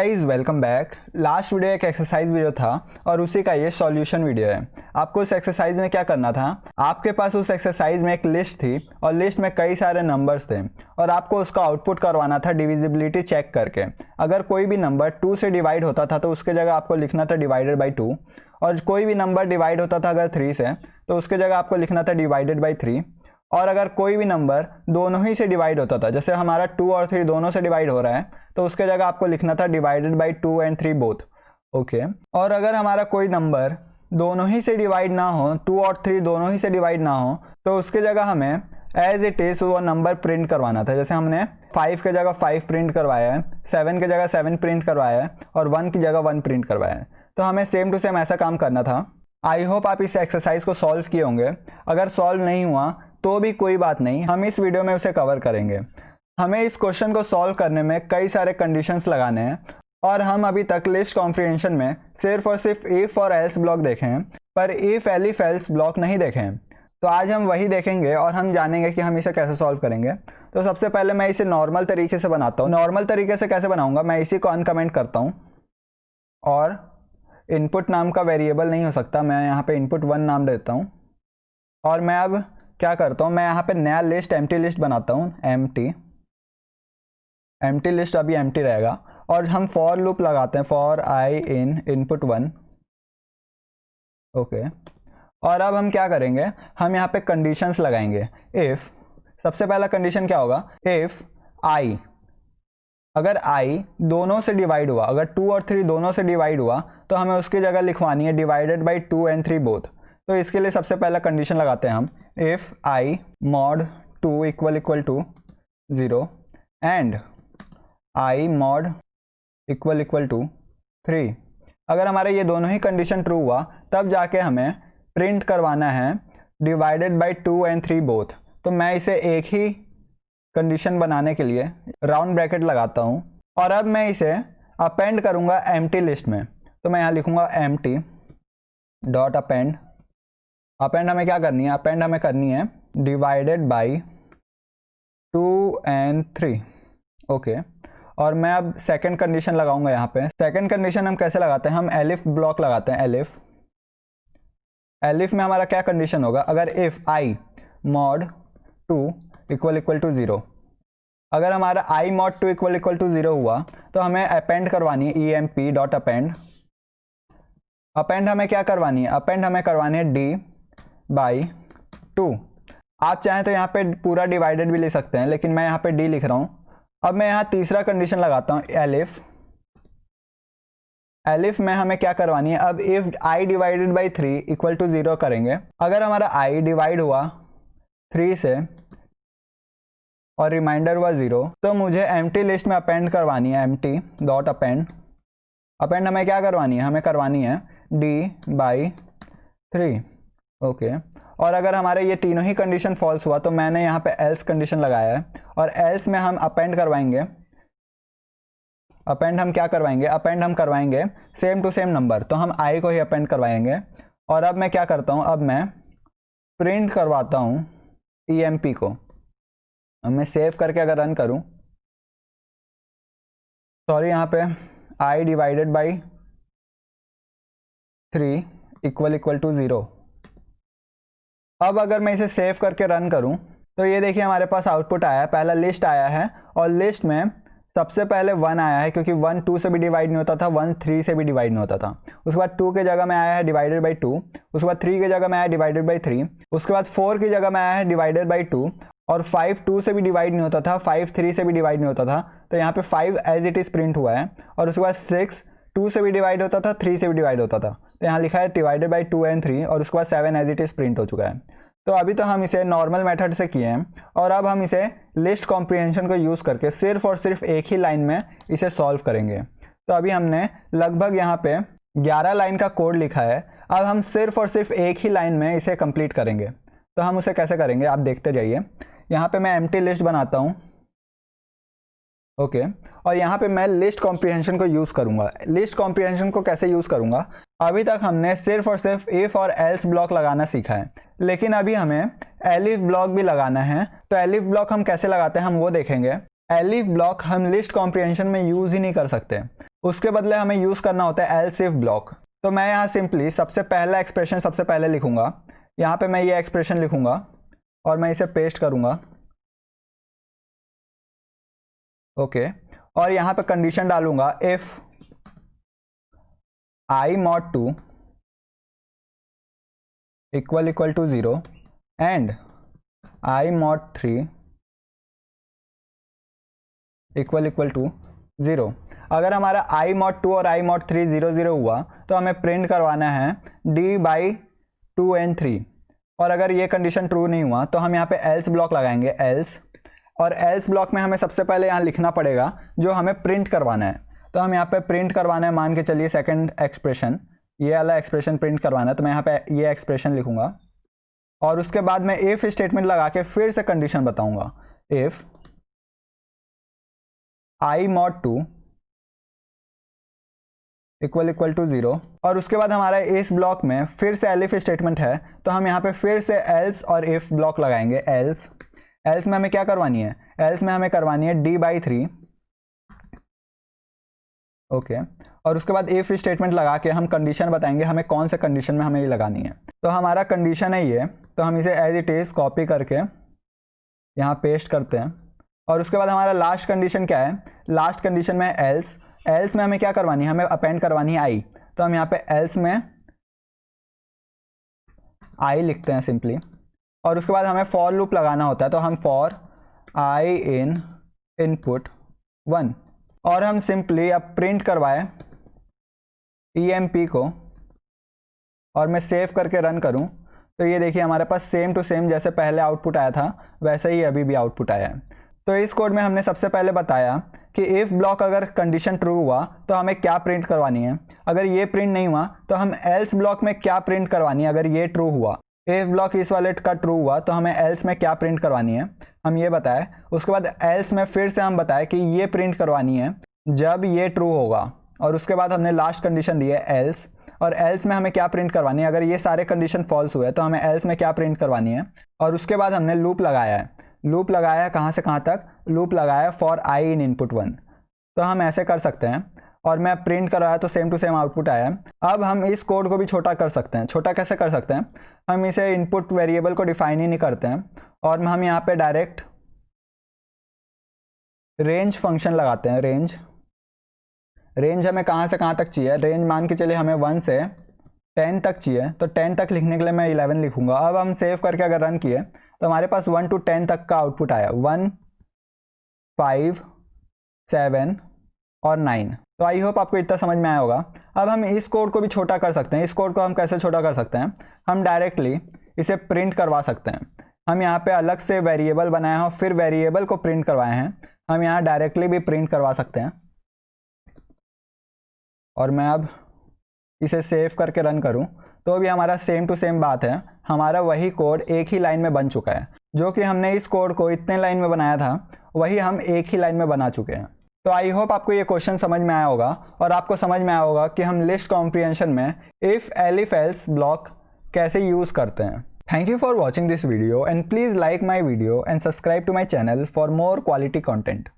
Guys welcome back. Last video एक exercise video था और उसी का ये सॉल्यूशन वीडियो है। आपको उस एक्सरसाइज में क्या करना था, आपके पास उस एक्सरसाइज में एक लिस्ट थी और लिस्ट में कई सारे नंबर्स थे और आपको उसका आउटपुट करवाना था डिविजिबिलिटी चेक करके। अगर कोई भी नंबर 2 से डिवाइड होता था तो उसके जगह आपको लिखना था डिवाइडेड बाई 2, और कोई भी नंबर डिवाइड होता था अगर 3 से तो उसके जगह आपको लिखना था डिवाइडेड बाई 3। और अगर कोई भी नंबर दोनों ही से डिवाइड होता था, जैसे हमारा 2 और 3 दोनों से डिवाइड हो रहा है, तो उसके जगह आपको लिखना था divided by 2 and 3 both. Okay. और अगर हमारा कोई नंबर दोनों ही से डिवाइड ना हो, 2 और 3 दोनों ही से डिवाइड ना हो, तो उसके जगह हमें एज इट इज़ वो नंबर प्रिंट करवाना था। जैसे हमने 5 के जगह 5 प्रिंट करवाया है, 7 के जगह 7 प्रिंट करवाया है और 1 की जगह 1 प्रिंट करवाया है। तो हमें सेम टू सेम ऐसा काम करना था। आई होप आप इस एक्सरसाइज को सॉल्व किए होंगे। अगर सॉल्व नहीं हुआ तो भी कोई बात नहीं, हम इस वीडियो में उसे कवर करेंगे। हमें इस क्वेश्चन को सॉल्व करने में कई सारे कंडीशंस लगाने हैं और हम अभी तक लिस्ट कॉम्प्रिहेंशन में सिर्फ और सिर्फ इफ और एल्स ब्लॉक देखे हैं, पर इफ एलिफ एल्स ब्लॉक नहीं देखे हैं। तो आज हम वही देखेंगे और हम जानेंगे कि हम इसे कैसे सॉल्व करेंगे। तो सबसे पहले मैं इसे नॉर्मल तरीके से बनाता हूँ। नॉर्मल तरीके से कैसे बनाऊंगा, मैं इसी को अनकमेंट करता हूँ और इनपुट नाम का वेरिएबल नहीं हो सकता, मैं यहाँ पे इनपुट 1 नाम देता हूँ। और मैं अब क्या करता हूँ, मैं यहाँ पे नया लिस्ट एम्प्टी लिस्ट बनाता हूँ। एम्प्टी लिस्ट अभी एम्प्टी रहेगा और हम फॉर लूप लगाते हैं, for I in input 1। Okay. और अब हम क्या करेंगे, हम यहाँ पे कंडीशंस लगाएंगे। इफ़, सबसे पहला कंडीशन क्या होगा, इफ़ आई, अगर आई दोनों से डिवाइड हुआ, अगर 2 और 3 दोनों से डिवाइड हुआ तो हमें उसकी जगह लिखवानी है डिवाइडेड बाई 2 एंड 3 बोथ। तो इसके लिए सबसे पहला कंडीशन लगाते हैं हम, if I mod 2 equal to 0 and I mod equal to 3। अगर हमारे ये दोनों ही कंडीशन ट्रू हुआ तब जाके हमें प्रिंट करवाना है डिवाइडेड बाई 2 एंड 3 बोथ। तो मैं इसे एक ही कंडीशन बनाने के लिए राउंड ब्रैकेट लगाता हूँ और अब मैं इसे अपेंड करूँगा एम्प्टी लिस्ट में। तो मैं यहाँ लिखूँगा एम्प्टी डॉट अपेंड। अपेंड हमें क्या करनी है, अपेंड हमें करनी है डिवाइडेड बाई 2 एंड 3। ओके। और मैं अब सेकंड कंडीशन लगाऊंगा यहाँ पे। सेकंड कंडीशन हम कैसे लगाते हैं, हम एलिफ ब्लॉक लगाते हैं। एलिफ, एलिफ में हमारा क्या कंडीशन होगा, अगर if I mod 2 equal to 0, अगर हमारा आई मॉड 2 इक्वल टू 0 हुआ तो हमें अपेंड करवानी है EMP डॉट अपेंड। अपेंड हमें क्या करवानी है, अपेंड हमें करवानी है डी बाई 2। आप चाहें तो यहाँ पे पूरा डिवाइडेड भी ले सकते हैं, लेकिन मैं यहाँ पे डी लिख रहा हूँ। अब मैं यहाँ तीसरा कंडीशन लगाता हूँ एलिफ। एलिफ में हमें क्या करवानी है, अब if I divided by 3 equal to 0 करेंगे। अगर हमारा आई डिवाइड हुआ 3 से और रिमाइंडर हुआ 0 तो मुझे एम्प्टी लिस्ट में अपेंड करवानी है एम्प्टी डॉट अपेंड। अपेंड हमें क्या करवानी है, हमें करवानी है डी बाई 3। ओके। और अगर हमारे ये तीनों ही कंडीशन फॉल्स हुआ तो मैंने यहाँ पे एल्स कंडीशन लगाया है और एल्स में हम अपेंड करवाएंगे। अपेंड हम क्या करवाएंगे, अपेंड हम करवाएंगे सेम टू सेम नंबर, तो हम आई को ही अपेंड करवाएंगे। और अब मैं क्या करता हूँ, अब मैं प्रिंट करवाता हूँ EMP को। अब मैं सेव करके अगर रन करूँ, सॉरी यहाँ पे आई डिवाइडेड बाई 3 इक्वल टू 0। अब अगर मैं इसे सेव करके रन करूं तो ये देखिए हमारे पास आउटपुट आया है। पहला लिस्ट आया है और लिस्ट में सबसे पहले 1 आया है, क्योंकि 1 2 से भी डिवाइड नहीं होता था, 1 3 से भी डिवाइड नहीं होता था। उसके बाद 2 के जगह में आया है डिवाइडेड बाई 2, उसके बाद 3 के जगह में आया डिवाइडेड बाई 3, उसके बाद 4 की जगह में आया है डिवाइडेड बाई 2, और 5 2 से भी डिवाइड नहीं होता था, 5 3 से भी डिवाइड नहीं होता था, तो यहाँ पे 5 एज इट इज़ प्रिंट हुआ है। और उसके बाद 6 2 से भी डिवाइड होता था, 3 से भी डिवाइड होता था, तो यहाँ लिखा है डिवाइडेड बाई 2 एंड 3, और उसके बाद 7 एज इट इज़ प्रिंट हो चुका है। तो अभी तो हम इसे नॉर्मल मेथड से किए हैं और अब हम इसे लिस्ट कॉम्प्रिहेंशन को यूज़ करके सिर्फ और सिर्फ एक ही लाइन में इसे सॉल्व करेंगे। तो अभी हमने लगभग यहाँ पे 11 लाइन का कोड लिखा है। अब हम सिर्फ और सिर्फ एक ही लाइन में इसे कंप्लीट करेंगे। तो हम उसे कैसे करेंगे आप देखते जाइए। यहाँ पे मैं एम्प्टी लिस्ट बनाता हूँ। ओके। और यहाँ पे मैं लिस्ट कॉम्प्रिहेंशन को यूज़ करूँगा। लिस्ट कॉम्प्रिहेंशन को कैसे यूज़ करूँगा, अभी तक हमने सिर्फ और सिर्फ इफ़ और एल्स ब्लॉक लगाना सीखा है, लेकिन अभी हमें एलिफ ब्लॉक भी लगाना है। तो एलिफ ब्लॉक हम कैसे लगाते हैं हम वो देखेंगे। एलिफ ब्लॉक हम लिस्ट कॉम्प्रिहेंशन में यूज़ ही नहीं कर सकते, उसके बदले हमें यूज़ करना होता है एल्स इफ ब्लॉक। तो मैं यहाँ सिंपली सबसे पहला एक्सप्रेशन सबसे पहले लिखूंगा, यहाँ पे मैं ये एक्सप्रेशन लिखूंगा और मैं इसे पेस्ट करूंगा, ओके। और यहाँ पे कंडीशन डालूंगा if I mod 2 equal to 0 and I mod 3 equal to 0। अगर हमारा I mod 2 और I mod 3 0 0 हुआ तो हमें प्रिंट करवाना है D/2 and 3। और अगर ये कंडीशन ट्रू नहीं हुआ तो हम यहाँ पे एल्स ब्लॉक लगाएंगे, एल्स। और एल्स ब्लॉक में हमें सबसे पहले यहाँ लिखना पड़ेगा जो हमें प्रिंट करवाना है। तो हम यहाँ पे प्रिंट करवाना है, मान के चलिए सेकंड एक्सप्रेशन, ये वाला एक्सप्रेशन प्रिंट करवाना है, तो मैं यहाँ पे ये एक्सप्रेशन लिखूंगा और उसके बाद मैं इफ स्टेटमेंट लगा के फिर से कंडीशन बताऊंगा, if I mod 2 equal to 0। और उसके बाद हमारा इस ब्लॉक में फिर से एलिफ स्टेटमेंट है, तो हम यहाँ पे फिर से एल्स और इफ ब्लॉक लगाएंगे, एल्स। एल्स में हमें क्या करवानी है, एल्स में हमें करवानी है D/3, ओके। और उसके बाद इफ स्टेटमेंट लगा के हम कंडीशन बताएंगे हमें कौन से कंडीशन में हमें ये लगानी है। तो हमारा कंडीशन है ये, तो हम इसे एज इट इज़ कॉपी करके यहाँ पेस्ट करते हैं। और उसके बाद हमारा लास्ट कंडीशन क्या है, लास्ट कंडीशन में एल्स। एल्स में हमें क्या करवानी है, हमें अपेंड करवानी है आई। तो हम यहाँ पे एल्स में आई लिखते हैं सिंपली। और उसके बाद हमें फॉर लूप लगाना होता है, तो हम फॉर आई इन इनपुट 1। और हम सिंपली अब प्रिंट करवाए EMP को और मैं सेव करके रन करूं तो ये देखिए हमारे पास सेम टू सेम जैसे पहले आउटपुट आया था वैसे ही अभी भी आउटपुट आया है। तो इस कोड में हमने सबसे पहले बताया कि इफ़ ब्लॉक अगर कंडीशन ट्रू हुआ तो हमें क्या प्रिंट करवानी है, अगर ये प्रिंट नहीं हुआ तो हम एल्स ब्लॉक में क्या प्रिंट करवानी है, अगर ये ट्रू हुआ, इफ ब्लॉक इस वाले का ट्रू हुआ तो हमें एल्स में क्या प्रिंट करवानी है, हम ये बताए। उसके बाद एल्स में फिर से हम बताए कि ये प्रिंट करवानी है जब ये ट्रू होगा। और उसके बाद हमने लास्ट कंडीशन दी है एल्स, और एल्स में हमें क्या प्रिंट करवानी है, अगर ये सारे कंडीशन फॉल्स हुए तो हमें एल्स में क्या प्रिंट करवानी है। और उसके बाद हमने लूप लगाया है, लूप लगाया है कहाँ से कहाँ तक, लूप लगाया फॉर आई इन इनपुट 1। तो हम ऐसे कर सकते हैं और मैं प्रिंट कराया तो सेम टू सेम आउटपुट आया। अब हम इस कोड को भी छोटा कर सकते हैं। छोटा कैसे कर सकते हैं, हम इसे इनपुट वेरिएबल को डिफाइन ही नहीं करते हैं और हम यहाँ पे डायरेक्ट रेंज फंक्शन लगाते हैं। रेंज हमें कहाँ से कहाँ तक चाहिए, रेंज मान के चलिए हमें 1 से 10 तक चाहिए, तो 10 तक लिखने के लिए मैं 11 लिखूंगा। अब हम सेव करके अगर रन किए तो हमारे पास 1 to 10 तक का आउटपुट आया, 1, 5, 7 और 9। तो आई होप आपको इतना समझ में आया होगा। अब हम इस कोड को भी छोटा कर सकते हैं। इस कोड को हम कैसे छोटा कर सकते हैं, हम डायरेक्टली इसे प्रिंट करवा सकते हैं। हम यहाँ पे अलग से वेरिएबल बनाए हैं और फिर वेरिएबल को प्रिंट करवाए हैं, हम यहाँ डायरेक्टली भी प्रिंट करवा सकते हैं। और मैं अब इसे सेव करके रन करूं तो भी हमारा सेम टू सेम बात है, हमारा वही कोड एक ही लाइन में बन चुका है। जो कि हमने इस कोड को इतने लाइन में बनाया था वही हम एक ही लाइन में बना चुके हैं। तो आई होप आपको ये क्वेश्चन समझ में आया होगा और आपको समझ में आया होगा कि हम लिस्ट कॉम्प्रिहेंशन में इफ एलिफ एल्स ब्लॉक कैसे यूज़ करते हैं। Thank you for watching this video and please like my video and subscribe to my channel for more quality content.